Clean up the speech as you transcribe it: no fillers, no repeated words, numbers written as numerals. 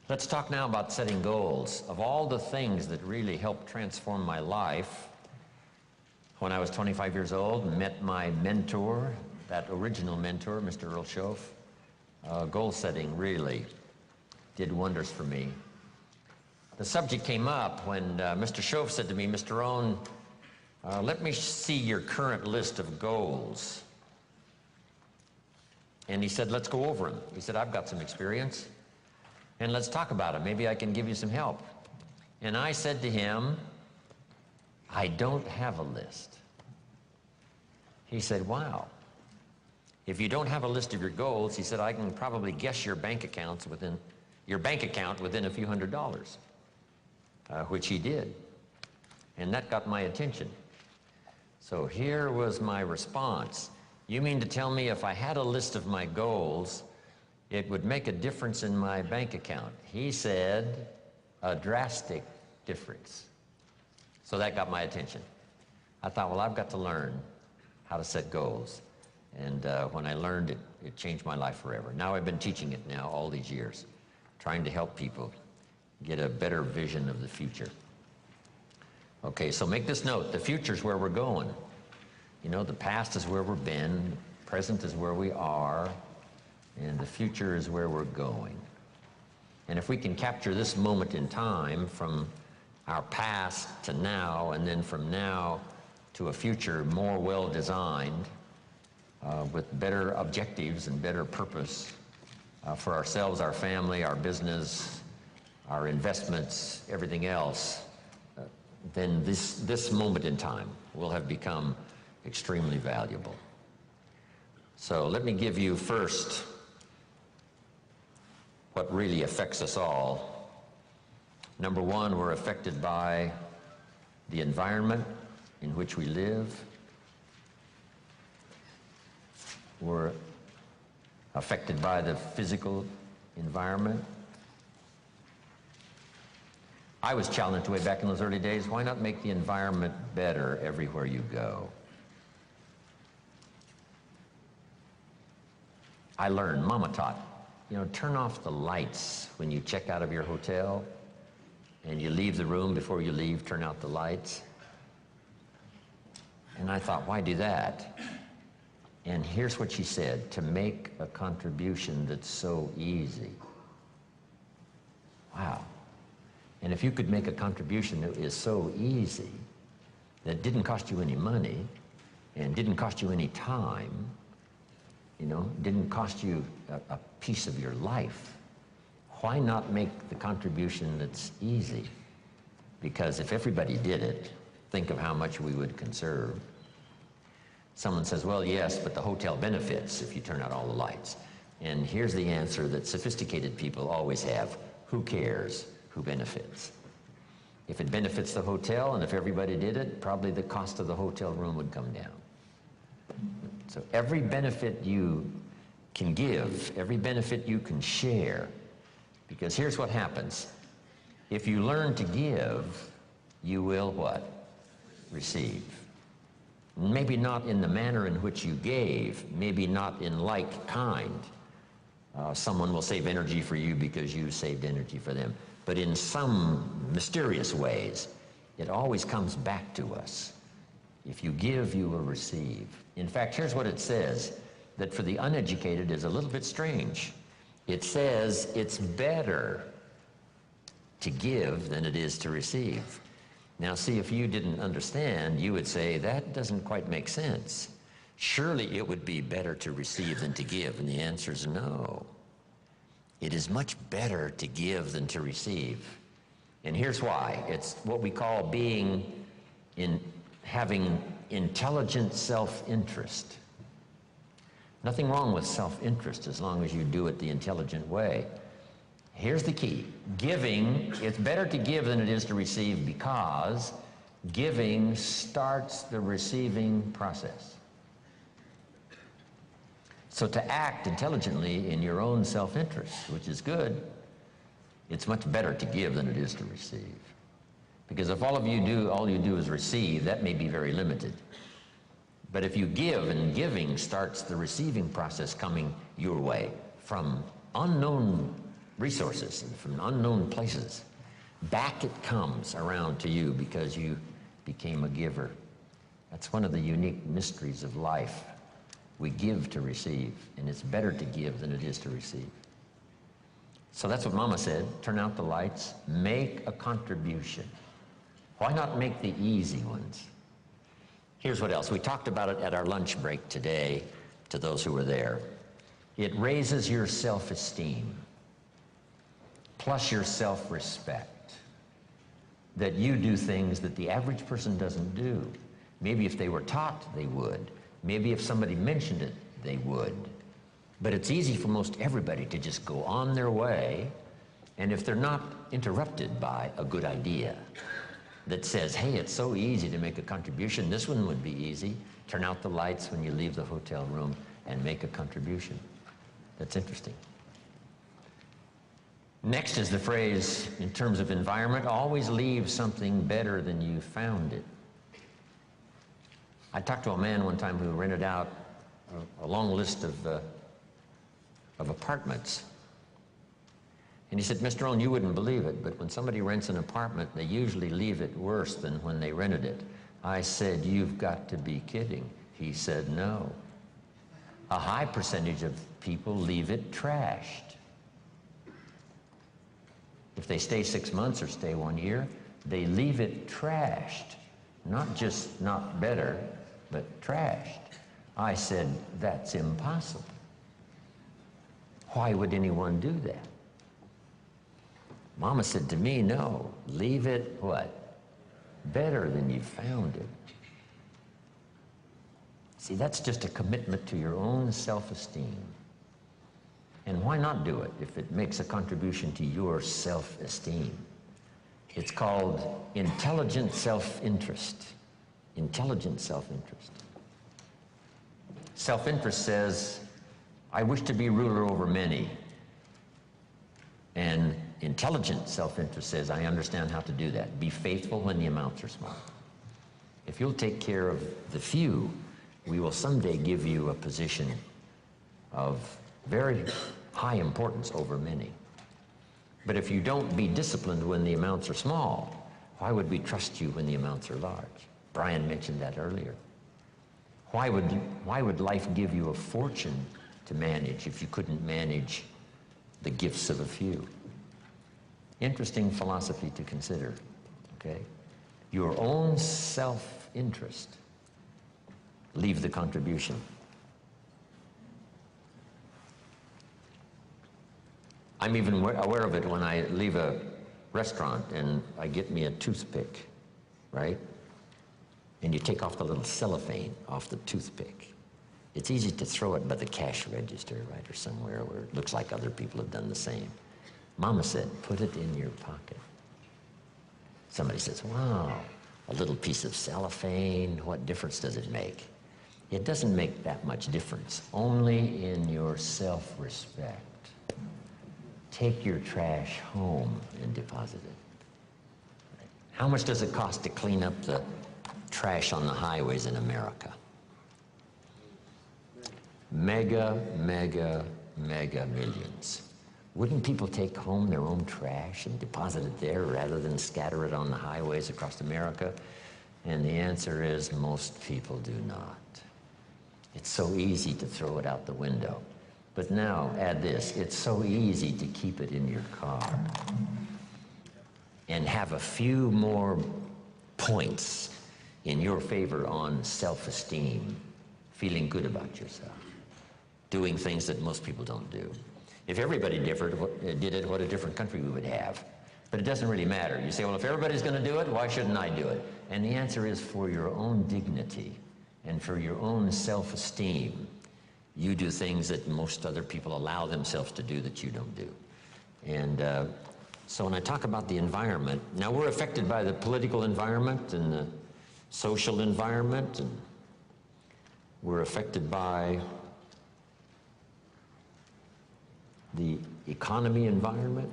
Let's talk now about setting goals. Of all the things that really helped transform my life, when I was 25 years old, met my mentor, that original mentor, Mr. Earl Schoaf. Goal setting really did wonders for me. The subject came up when Mr. Schoaf said to me, "Mr. Rohn, let me see your current list of goals." And he said, "Let's go over them." He said, "I've got some experience, and let's talk about it. Maybe I can give you some help." And I said to him, "I don't have a list." He said, "Wow. If you don't have a list of your goals," he said, "I can probably guess your bank account within a few $100s, which he did. And that got my attention. So here was my response. "You mean to tell me if I had a list of my goals, it would make a difference in my bank account?" He said, "A drastic difference." So that got my attention. I thought, well, I've got to learn how to set goals. And when I learned it, it changed my life forever. Now I've been teaching it now all these years, trying to help people get a better vision of the future. Okay, so make this note. The future's where we're going. You know, the past is where we've been, the present is where we are, and the future is where we're going. And if we can capture this moment in time from our past to now, and then from now to a future more well-designed, with better objectives and better purpose for ourselves, our family, our business, our investments, everything else, then this moment in time will have become extremely valuable. So let me give you first what really affects us all. Number one, we're affected by the environment in which we live. We're affected by the physical environment. I was challenged way back in those early days, why not make the environment better everywhere you go? I learned, Mama taught, turn off the lights when you check out of your hotel and you leave the room. Before you leave, turn out the lights. And I thought, why do that? And here's what she said: to make a contribution that's so easy. Wow. And if you could make a contribution that is so easy, that didn't cost you any money, and didn't cost you any time, didn't cost you a piece of your life, why not make the contribution that's easy? Because if everybody did it, think of how much we would conserve. Someone says, well, yes, but the hotel benefits if you turn out all the lights. And here's the answer that sophisticated people always have: who cares who benefits? If it benefits the hotel, and if everybody did it, probably the cost of the hotel room would come down. So every benefit you can give, every benefit you can share, because here's what happens. If you learn to give, you will what? Receive. Maybe not in the manner in which you gave, maybe not in like kind. Someone will save energy for you because you saved energy for them. But in some mysterious ways, it always comes back to us. If you give, you will receive. In fact, here's what it says, that for the uneducated is a little bit strange. It says it's better to give than it is to receive. Now, see, if you didn't understand, you would say, that doesn't quite make sense. Surely it would be better to receive than to give, and the answer is no. It is much better to give than to receive. And here's why. It's what we call having intelligent self-interest. Nothing wrong with self-interest as long as you do it the intelligent way. Here's the key. Giving, it's better to give than it is to receive, because giving starts the receiving process. So to act intelligently in your own self-interest, which is good, it's much better to give than it is to receive. Because if all you do is receive, that may be very limited. But if you give, and giving starts the receiving process coming your way from unknown resources and from unknown places. Back it comes around to you because you became a giver. That's one of the unique mysteries of life. We give to receive, and it's better to give than it is to receive. So that's what Mama said. Turn out the lights, make a contribution. Why not make the easy ones? Here's what else. We talked about it at our lunch break today to those who were there. It raises your self-esteem, plus your self-respect, that you do things that the average person doesn't do. Maybe if they were taught, they would. Maybe if somebody mentioned it, they would. But it's easy for most everybody to just go on their way, and if they're not interrupted by a good idea that says, hey, it's so easy to make a contribution, this one would be easy. Turn out the lights when you leave the hotel room and make a contribution. That's interesting. Next is the phrase, in terms of environment, always leave something better than you found it. I talked to a man one time who rented out a long list of apartments. And he said, Mr. Rohn, you wouldn't believe it, but when somebody rents an apartment, they usually leave it worse than when they rented it. I said, you've got to be kidding. He said, no. A high percentage of people leave it trashed. If they stay 6 months or stay 1 year, they leave it trashed. Not just not better, but trashed. I said, that's impossible. Why would anyone do that? Mama said to me, no, leave it what? Better than you found it. See, that's just a commitment to your own self-esteem. And why not do it if it makes a contribution to your self-esteem? It's called intelligent self-interest. Intelligent self-interest. Self-interest says, I wish to be ruler over many. And intelligent self-interest says, I understand how to do that. Be faithful when the amounts are small. If you'll take care of the few, we will someday give you a position of very high importance over many. But if you don't be disciplined when the amounts are small, why would we trust you when the amounts are large? Brian mentioned that earlier. Why would life give you a fortune to manage if you couldn't manage the gifts of a few? Interesting philosophy to consider, okay? Your own self-interest. Leave the contribution. I'm even aware of it when I leave a restaurant and I get me a toothpick, right? And you take off the little cellophane off the toothpick. It's easy to throw it by the cash register, right, or somewhere where it looks like other people have done the same. Mama said, put it in your pocket. Somebody says, wow, a little piece of cellophane, what difference does it make? It doesn't make that much difference, only in your self-respect. Take your trash home and deposit it. How much does it cost to clean up the trash on the highways in America? Mega, mega, mega millions. Wouldn't people take home their own trash and deposit it there rather than scatter it on the highways across America? And the answer is most people do not. It's so easy to throw it out the window. But now, add this, it's so easy to keep it in your car and have a few more points in your favor on self-esteem, feeling good about yourself, doing things that most people don't do. If everybody did it, what a different country we would have. But it doesn't really matter. You say, well, if everybody's going to do it, why shouldn't I do it? And the answer is for your own dignity and for your own self-esteem. You do things that most other people allow themselves to do that you don't do. And so when I talk about the environment, now we're affected by the political environment and the social environment, and we're affected by the economy environment.